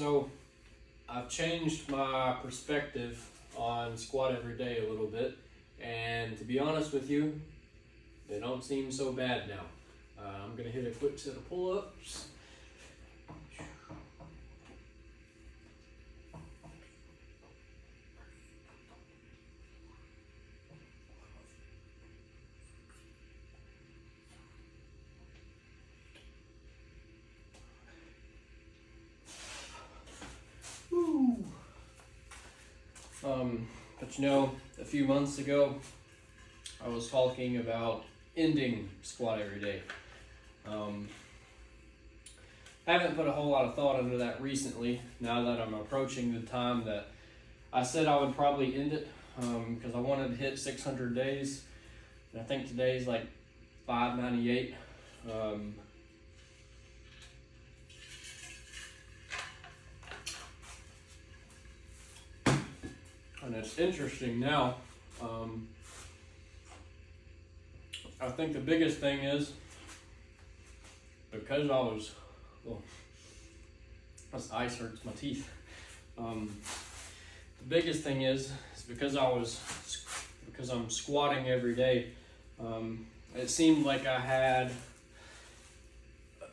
So I've changed my perspective on squat every day a little bit, and to be honest with you, they don't seem so bad now. I'm gonna hit a quick set of pull-ups. Woo. But you know, a few months ago, I was talking about ending squat every day. I haven't put a whole lot of thought into that recently, now that I'm approaching the time that I said I would probably end it, because I wanted to hit 600 days, and I think today's like 598. And it's interesting now. I think the biggest thing is because this ice hurts my teeth. The biggest thing is because I'm squatting every day. It seemed like I had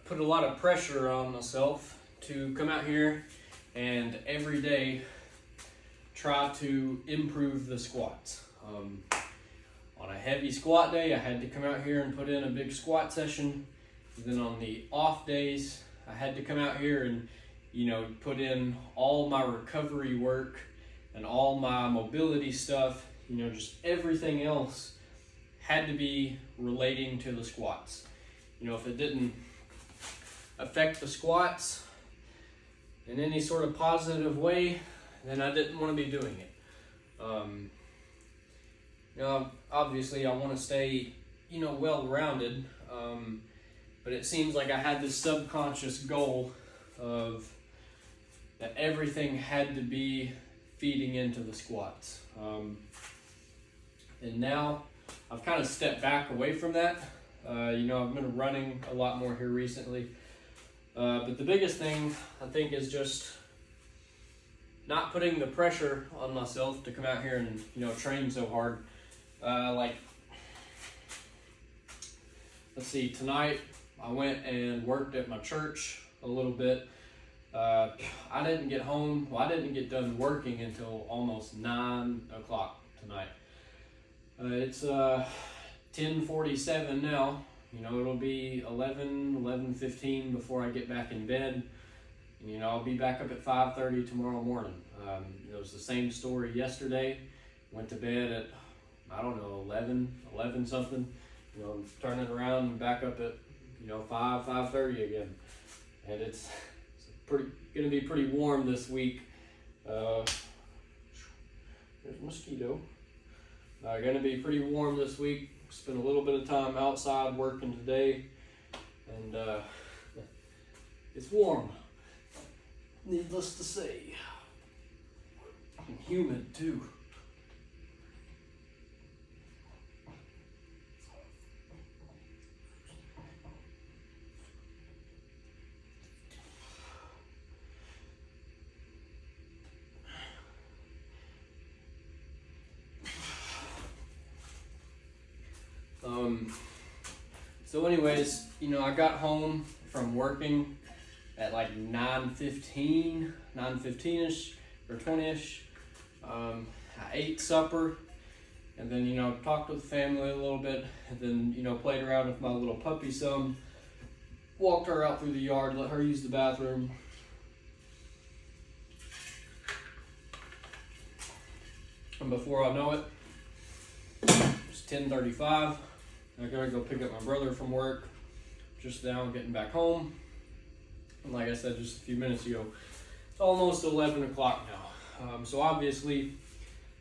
put a lot of pressure on myself to come out here and every day try to improve the squats. On a heavy squat day, I had to come out here and put in a big squat session. Then on the off days, I had to come out here and, put in all my recovery work and all my mobility stuff, just everything else had to be relating to the squats. If it didn't affect the squats in any sort of positive way, then I didn't want to be doing it. Obviously I want to stay, well-rounded, but it seems like I had this subconscious goal of that everything had to be feeding into the squats. And now I've kind of stepped back away from that. I've been running a lot more here recently. But the biggest thing I think is just not putting the pressure on myself to come out here and, train so hard. Let's see, tonight I went and worked at my church a little bit. I didn't get done working until almost 9 o'clock tonight. It's 10:47 now. It'll be 11:15 before I get back in bed. And, I'll be back up at 5:30 tomorrow morning. It was the same story yesterday. Went to bed at, 11 something. Turning around and back up at, 5:30 again. And it's gonna be pretty warm this week. There's a mosquito. Gonna be pretty warm this week. Spent a little bit of time outside working today, and it's warm. Needless to say, and humid too. So anyways, I got home from working at like 9:15ish or 20ish. I ate supper and then, talked with the family a little bit, and then, played around with my little puppy some, walked her out through the yard, let her use the bathroom. And before I know it, it's 10:35. I gotta go pick up my brother from work, just now getting back home. And like I said just a few minutes ago, it's almost 11 o'clock now. So obviously,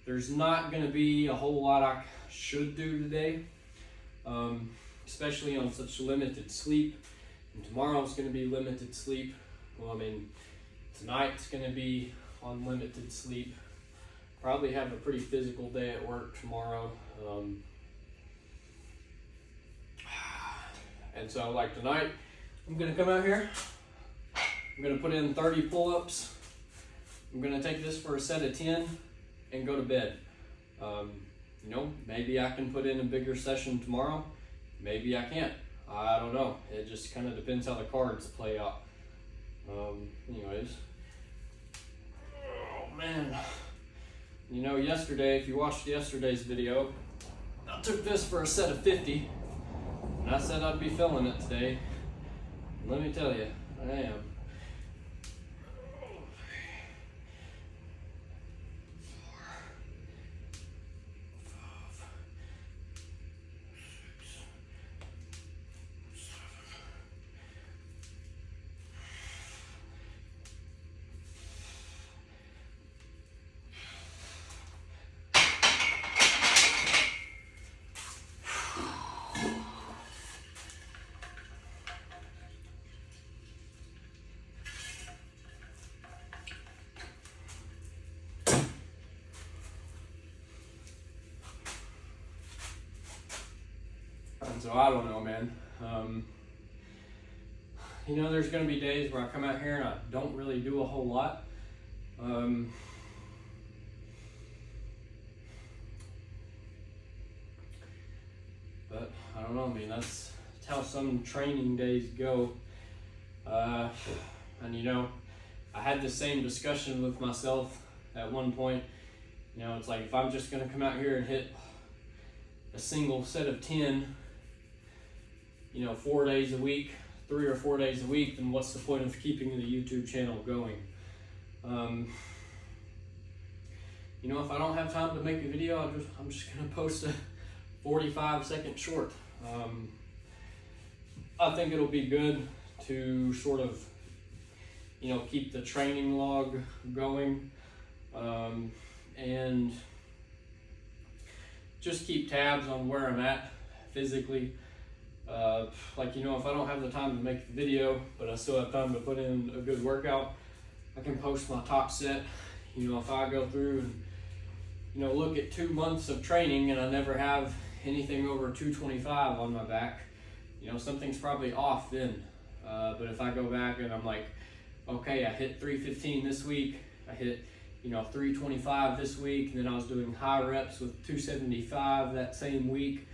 there's not gonna be a whole lot I should do today, especially on such limited sleep. And tomorrow's gonna be limited sleep. Tonight's gonna be on limited sleep. Probably have a pretty physical day at work tomorrow. And so like tonight, I'm gonna come out here, I'm gonna put in 30 pull-ups, I'm gonna take this for a set of 10 and go to bed. You know, maybe I can put in a bigger session tomorrow. Maybe I can't. I don't know. It just kind of depends how the cards play out. Anyways. Oh man. You know, yesterday, if you watched yesterday's video, I took this for a set of 50. And I said I'd be filling it today. And let me tell you, I am. And so I don't know, man. You know, there's going to be days where I come out here and I don't really do a whole lot. But I don't know, I mean, that's how some training days go. And you know, I had the same discussion with myself at one point. You know, it's like, if I'm just going to come out here and hit a single set of 10, you know, 4 days a week, 3 or 4 days a week, then what's the point of keeping the YouTube channel going? You know, if I don't have time to make a video, I'm just gonna post a 45-second short. I think it'll be good to sort of, you know, keep the training log going, and just keep tabs on where I'm at physically. Like, you know, if I don't have the time to make the video, but I still have time to put in a good workout, I can post my top set. You know, if I go through and, you know, look at 2 months of training and I never have anything over 225 on my back, you know, something's probably off then. But if I go back and I'm like, okay, I hit 315 this week, I hit, you know, 325 this week, and then I was doing high reps with 275 that same week,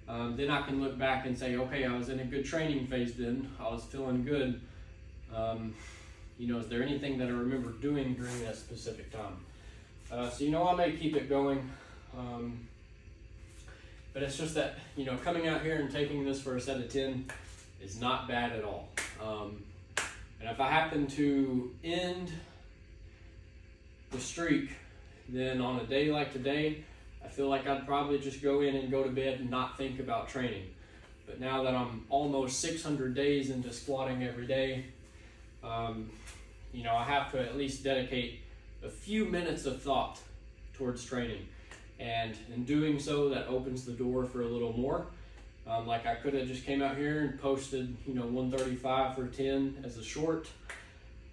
then I can look back and say, okay, I was in a good training phase then, I was feeling good. You know, is there anything that I remember doing during that specific time? So, you know, I may keep it going, but it's just that, you know, coming out here and taking this for a set of 10 is not bad at all. And if I happen to end the streak, then on a day like today, I feel like I'd probably just go in and go to bed and not think about training. But now that I'm almost 600 days into squatting every day, you know, I have to at least dedicate a few minutes of thought towards training. And in doing so, that opens the door for a little more. Like, I could have just came out here and posted, you know, 135 for 10 as a short.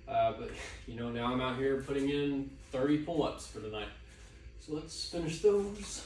But, you know, now I'm out here putting in 30 pull-ups for the night. So let's finish those.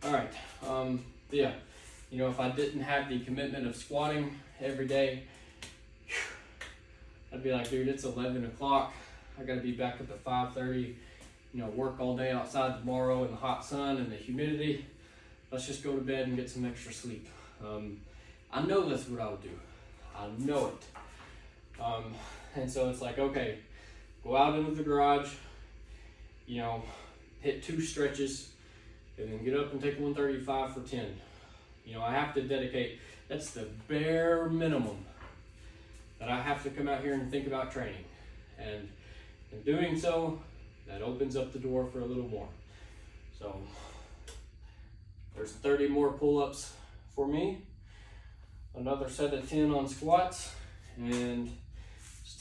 All right, yeah, you know, if I didn't have the commitment of squatting every day, I'd be like, dude, it's 11 o'clock. I gotta be back up at 5:30, you know, work all day outside tomorrow in the hot sun and the humidity. Let's just go to bed and get some extra sleep. I know that's what I would do. I know it. And so it's like, okay, go out into the garage, you know, hit 2 stretches, and then get up and take 135 for 10. You know, I have to dedicate, that's the bare minimum that I have to come out here and think about training. And in doing so, that opens up the door for a little more. So there's 30 more pull-ups for me, another set of 10 on squats, and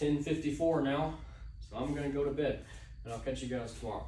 10:54 now, so I'm gonna go to bed, and I'll catch you guys tomorrow.